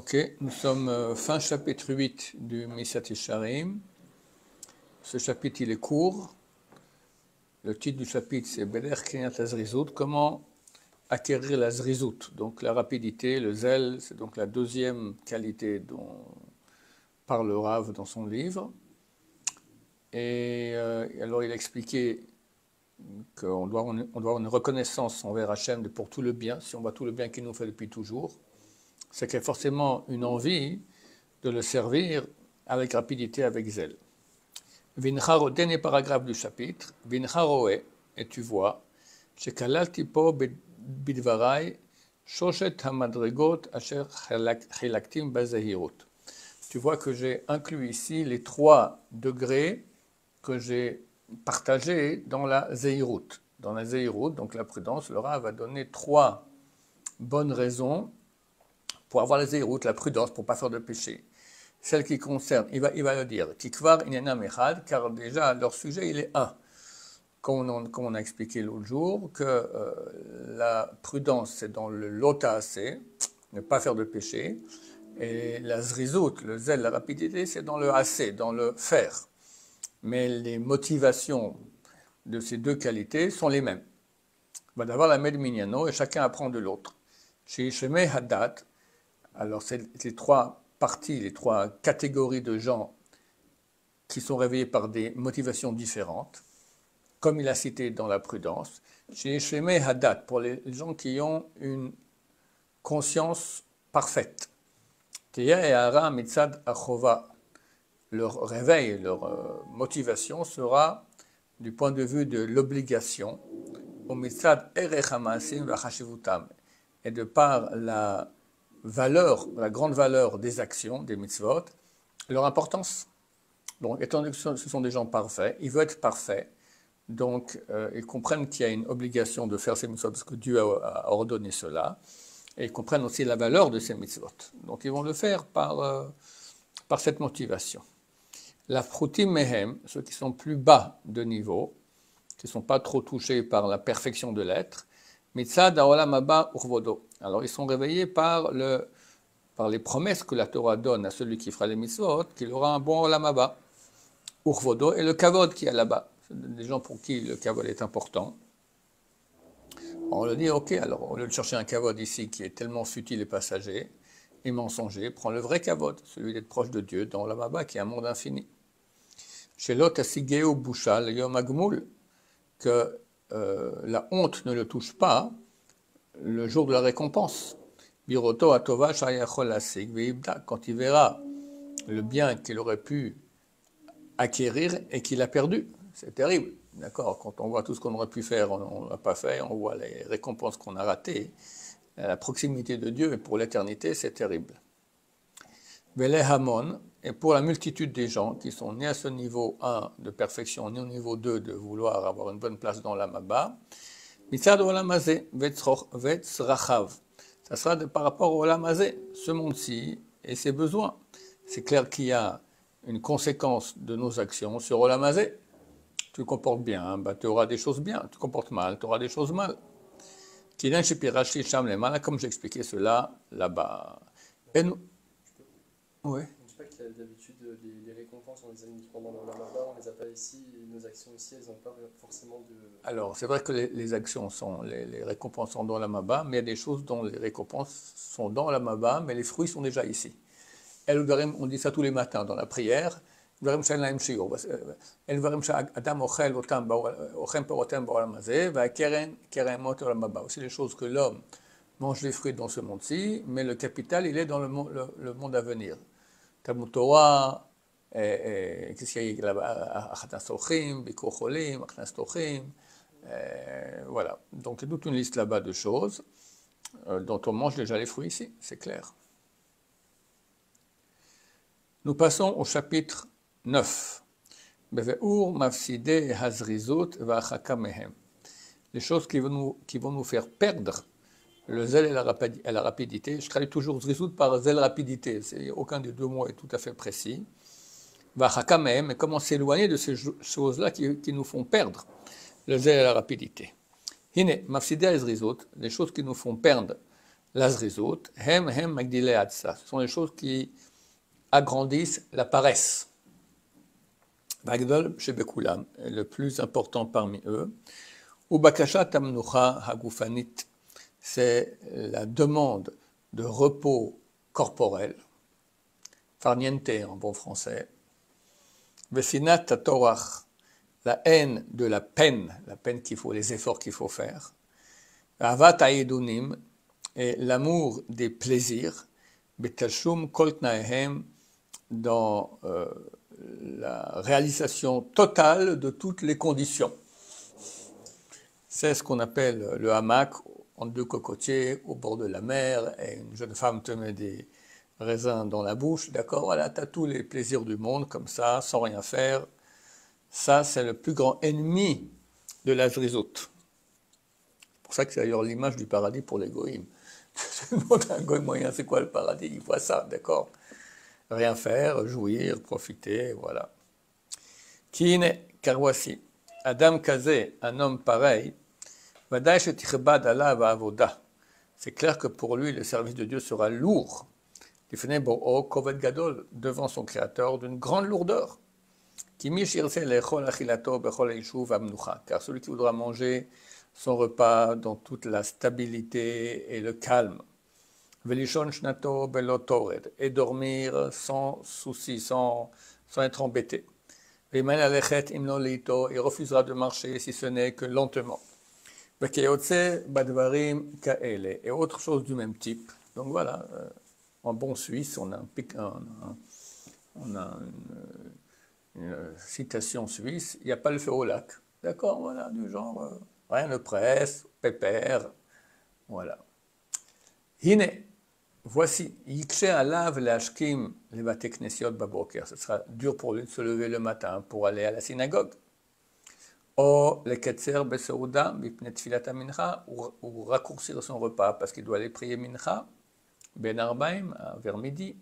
Ok, nous sommes fin chapitre 8 du Misat Yesharim. Ce chapitre, il est court. Le titre du chapitre, c'est Beder Kenyat Azrizout, comment acquérir la Zrizout. Donc la rapidité, le zèle, c'est donc la deuxième qualité dont parle Rav dans son livre. Et alors il a expliqué qu'on doit avoir une reconnaissance envers Hachem pour tout le bien, si on voit tout le bien qu'il nous fait depuis toujours. C'est qu'il y a forcément une envie de le servir avec rapidité, avec zèle. Vincharo, dernier paragraphe du chapitre, Vincharoe, et tu vois, Shekalalti po bidvarai, shoshet hamadrigot asher chilaktim bazahirut. Tu vois que j'ai inclus ici les 3 degrés que j'ai partagés dans la zehirut. Dans la zehirut, donc la prudence, le Rav va donner 3 bonnes raisons pour avoir la zehirut, la prudence, pour ne pas faire de péché. Celle qui concerne, il va le dire, Tikvar inyanam echad, car déjà leur sujet il est un. Comme on a expliqué l'autre jour, que la prudence c'est dans le lotaase, ne pas faire de péché, et la zrizout, le zèle, la rapidité, c'est dans le assez, dans le faire. Mais les motivations de ces 2 qualités sont les mêmes. Il va d'abord la med minyano et chacun apprend de l'autre. Chez Shemei Hadat, alors c'est les 3 parties, les 3 catégories de gens qui sont réveillés par des motivations différentes, comme il a cité dans la prudence. Chez Shemei Hadat, pour les gens qui ont une conscience parfaite. Teya et Hara Mitzad Achova, leur réveil, leur motivation sera du point de vue de l'obligation, au Mitzad Erech HaMaasim V'Chashivutam, et de par la valeur, la grande valeur des actions, des mitzvot, leur importance. Donc, étant donné que ce sont des gens parfaits, ils veulent être parfaits, donc ils comprennent qu'il y a une obligation de faire ces mitzvot parce que Dieu a ordonné cela, et ils comprennent aussi la valeur de ces mitzvot. Donc, ils vont le faire par cette motivation. La prutim mehem, ceux qui sont plus bas de niveau, qui ne sont pas trop touchés par la perfection de l'être, mitzad haolam haba urvodo. Alors, ils sont réveillés par les promesses que la Torah donne à celui qui fera les mitzvot, qu'il aura un bon olam haba, urvodo, et le kavod qui est là-bas. C'est des gens pour qui le kavod est important. On leur dit, ok, alors au lieu de chercher un kavod ici qui est tellement futile et passager, et mensonger, prends le vrai kavod, celui d'être proche de Dieu, dans l'olam haba, qui est un monde infini. Chez l'autre, asigeo bouchal, yom agmoul, que la honte ne le touche pas, le jour de la récompense. Biroto atova shayachol asig veibda, quand il verra le bien qu'il aurait pu acquérir et qu'il a perdu. C'est terrible, d'accord? Quand on voit tout ce qu'on aurait pu faire, on ne l'a pas fait, on voit les récompenses qu'on a ratées. La proximité de Dieu pour l'éternité, c'est terrible. Vele hamon, et pour la multitude des gens qui sont ni à ce niveau 1 de perfection, ni au niveau 2 de vouloir avoir une bonne place dans l'olam haba, mitzad olam hazeh vetzrachav. Ça sera par rapport au olam hazeh, ce monde-ci et ses besoins. C'est clair qu'il y a une conséquence de nos actions sur olam hazeh. Tu te comportes bien, bah, tu auras des choses bien. Tu te comportes mal, tu auras des choses mal. Kidan shepirashi sham lemala, comme j'expliquais cela là-bas. Et nous... Oui. Je ne dis pas qu'il y a d'habitude les récompenses, on les a uniquement dans l'olam haba, on les a pas ici, et nos actions ici, elles n'ont pas forcément de... Alors, c'est vrai que les actions sont, les récompenses sont dans l'olam haba, mais il y a des choses dont les récompenses sont dans l'olam haba, mais les fruits sont déjà ici. On dit ça tous les matins dans la prière. C'est aussi les choses que l'homme mange les fruits dans ce monde-ci, mais le capital, il est dans le monde à venir. Talmud Torah, qu'est-ce qu'il y a là-bas? Achatnas Tochim, Bikur Cholim, Achatnas Tochim, voilà. Donc il y a toute une liste là-bas de choses dont on mange déjà les fruits ici, c'est clair. Nous passons au chapitre 9. Beveur mafside hazrizut va'achaka mehem. Les choses qui vont nous faire perdre le zèle et la rapidité. Je traduis toujours zrizout par zèle rapidité. Aucun des 2 mots est tout à fait précis. Va'achaka mehem, mais comment s'éloigner de ces choses-là qui nous font perdre le zèle et la rapidité. Hine, mafside hazrizut, les choses qui nous font perdre l'azrizut, hem magdilei atsa. Ce sont les choses qui agrandissent la paresse. Vagdol shebekulam, le plus important parmi eux. Ubakashat amnucha hagufanit, c'est la demande de repos corporel, farniente en bon français. Vesinat torach, la haine de la peine qu'il faut, les efforts qu'il faut faire. Avat ha'idunim, et l'amour des plaisirs. Betashum kol tnaehem, dans la réalisation totale de toutes les conditions. C'est ce qu'on appelle le hamac, entre deux cocotiers, au bord de la mer, et une jeune femme te met des raisins dans la bouche, d'accord, voilà, tu as tous les plaisirs du monde, comme ça, sans rien faire. Ça, c'est le plus grand ennemi de la zrizout. C'est pour ça que c'est d'ailleurs l'image du paradis pour les goïms. Tu demandes à un goïm moyen, c'est quoi le paradis? Il voit ça, d'accord. Rien faire, jouir, profiter, voilà. Kine, car voici, Adam Kazé, un homme pareil, c'est clair que pour lui, le service de Dieu sera lourd. Devant son Créateur, d'une grande lourdeur. Car celui qui voudra manger son repas dans toute la stabilité et le calme, et dormir sans souci, sans être embêté. Il refusera de marcher si ce n'est que lentement. Et autre chose du même type. Donc voilà, en bon suisse, on a une citation suisse, il n'y a pas le feu au lac. D'accord, voilà, du genre, rien ne presse, pépère, voilà. Hine, voici, Yikshe alav leashkim levate knesiot baboker. Ce sera dur pour lui de se lever le matin pour aller à la synagogue. Ou raccourcir son repas parce qu'il doit aller prier mincha, ben arbaim, vers midi.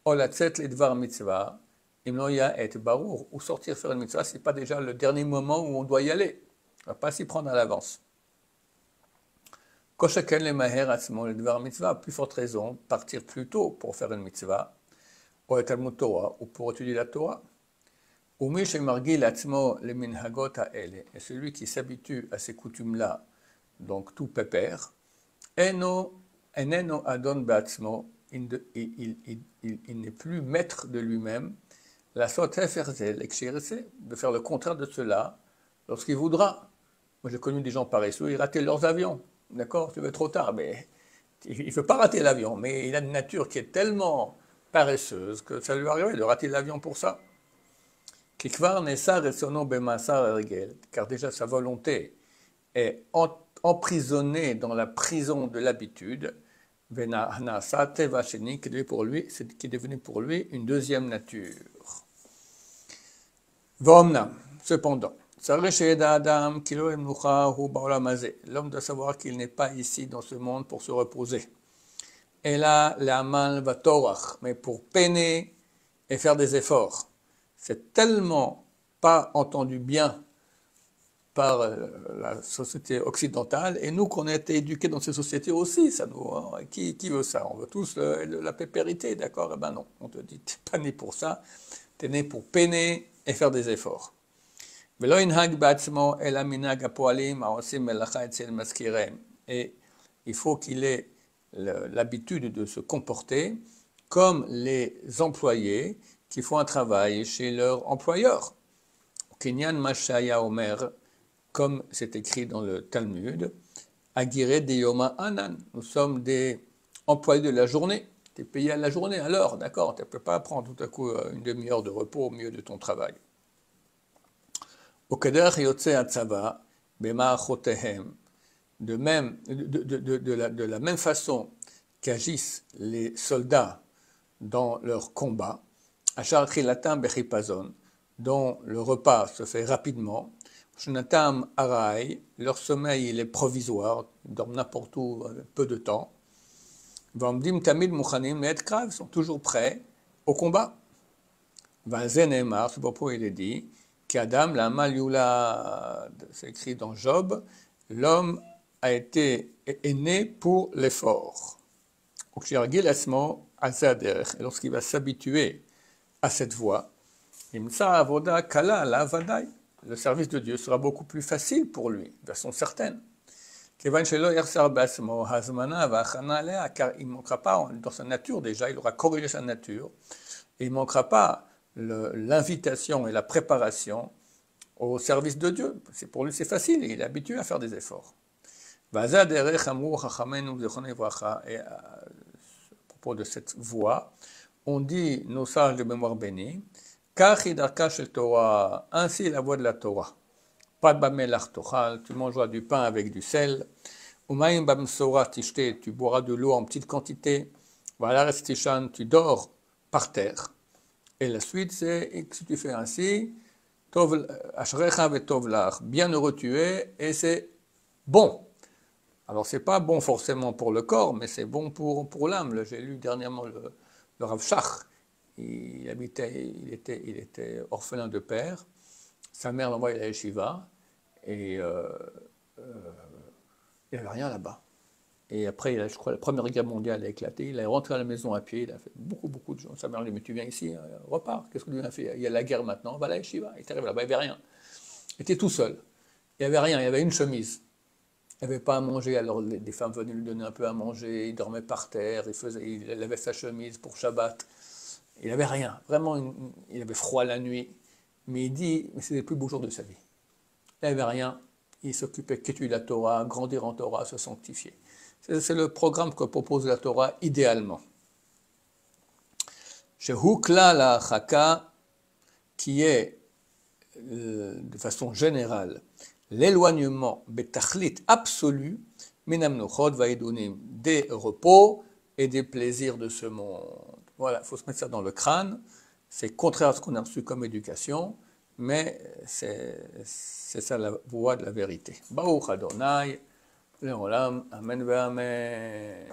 Ou latzet ledvar mitzvah, imnoya et barour, ou sortir faire une mitzvah, c'est pas déjà le dernier moment où on doit y aller. On ne va pas s'y prendre à l'avance. Koshaken le maher atzmo ledvar mitzvah, plus forte raison, partir plus tôt pour faire une mitzvah, ou et Talmud Torah, ou pour étudier la Torah. Et celui qui s'habitue à ces coutumes-là, donc tout pépère, il n'est plus maître de lui-même, de faire le contraire de cela lorsqu'il voudra. Moi j'ai connu des gens paresseux, ils rataient leurs avions, d'accord, tu veux trop tard, mais il ne veut pas rater l'avion, mais il a une nature qui est tellement paresseuse que ça lui arrive de rater l'avion pour ça. Car déjà sa volonté est emprisonnée dans la prison de l'habitude, qui est devenu pour lui une deuxième nature. Cependant, l'homme doit savoir qu'il n'est pas ici dans ce monde pour se reposer. Mais pour peiner et faire des efforts. C'est tellement pas entendu bien par la société occidentale, et nous qu'on a été éduqués dans ces sociétés aussi, ça nous, hein, qui veut ça? On veut tous la pépérité, d'accord? Eh ben non, on te dit, t'es pas né pour ça, t'es né pour peiner et faire des efforts. Et il faut qu'il ait l'habitude de se comporter comme les employés qui font un travail chez leur employeur. Kenyan Mashaya Omer, comme c'est écrit dans le Talmud, Agire de Yoma Anan, nous sommes des employés de la journée, tu es payé à la journée, à l'heure, d'accord, tu ne peux pas prendre tout à coup une demi-heure de repos au milieu de ton travail. De la même façon qu'agissent les soldats dans leur combat, Achar Trilatam Bechipazon, dont le repas se fait rapidement, Shnatam Arai, leur sommeil il est provisoire, ils dorment n'importe où peu de temps. Vamdim Tamid Mouchanim et Krav sont toujours prêts au combat. Valzen Emar, ce propos il est dit, qu'Adam, la Mal Yula, c'est écrit dans Job, l'homme est né pour l'effort. Et lorsqu'il va s'habituer à cette voie, le service de Dieu sera beaucoup plus facile pour lui, de façon certaine. Car il ne manquera pas, dans sa nature déjà, il aura corrigé sa nature, et il ne manquera pas l'invitation et la préparation au service de Dieu. Pour lui, c'est facile, il est habitué à faire des efforts. Et à propos de cette voie, on dit, nos sages de mémoire bénie, ainsi la voie de la Torah. Pas de bamelach tochal, tu mangeras du pain avec du sel. Umayim bamsora tishte, tu boiras de l'eau en petite quantité. Voilà, restishan, tu dors par terre. Et la suite, c'est, si tu fais ainsi, tov ashrecha vetov lach, bienheureux tu es, et c'est bon. Alors, c'est pas bon forcément pour le corps, mais c'est bon pour l'âme. J'ai lu dernièrement le Rav Shach. Il était orphelin de père. Sa mère l'envoie à la yeshiva. Et il n'y avait rien là-bas. Et après, je crois, la Première Guerre mondiale a éclaté. Il est rentré à la maison à pied. Il a fait beaucoup de gens. Sa mère lui dit, mais tu viens ici, repars. Qu'est-ce que tu viens faire? Il y a la guerre maintenant. Va à la yeshiva. Il est arrivé là-bas, il n'y avait rien. Il était tout seul. Il n'y avait rien. Il y avait une chemise. Il n'avait pas à manger. Alors des femmes venaient lui donner un peu à manger. Il dormait par terre. Il avait sa chemise pour Shabbat. Il n'avait rien. Vraiment, il avait froid la nuit. Mais il dit, mais c'est les plus beaux jours de sa vie. Il n'avait rien. Il s'occupait qu'étudier la Torah, grandir en Torah, se sanctifier. C'est le programme que propose la Torah idéalement. Chez Hukla la Chaka, qui est de façon générale l'éloignement betachlit absolu, minam nochot vaïdonim, des repos et des plaisirs de ce monde. Voilà, il faut se mettre ça dans le crâne. C'est contraire à ce qu'on a reçu comme éducation, mais c'est ça la voie de la vérité. Baruch Adonai, Leolam, Amen ve Amen.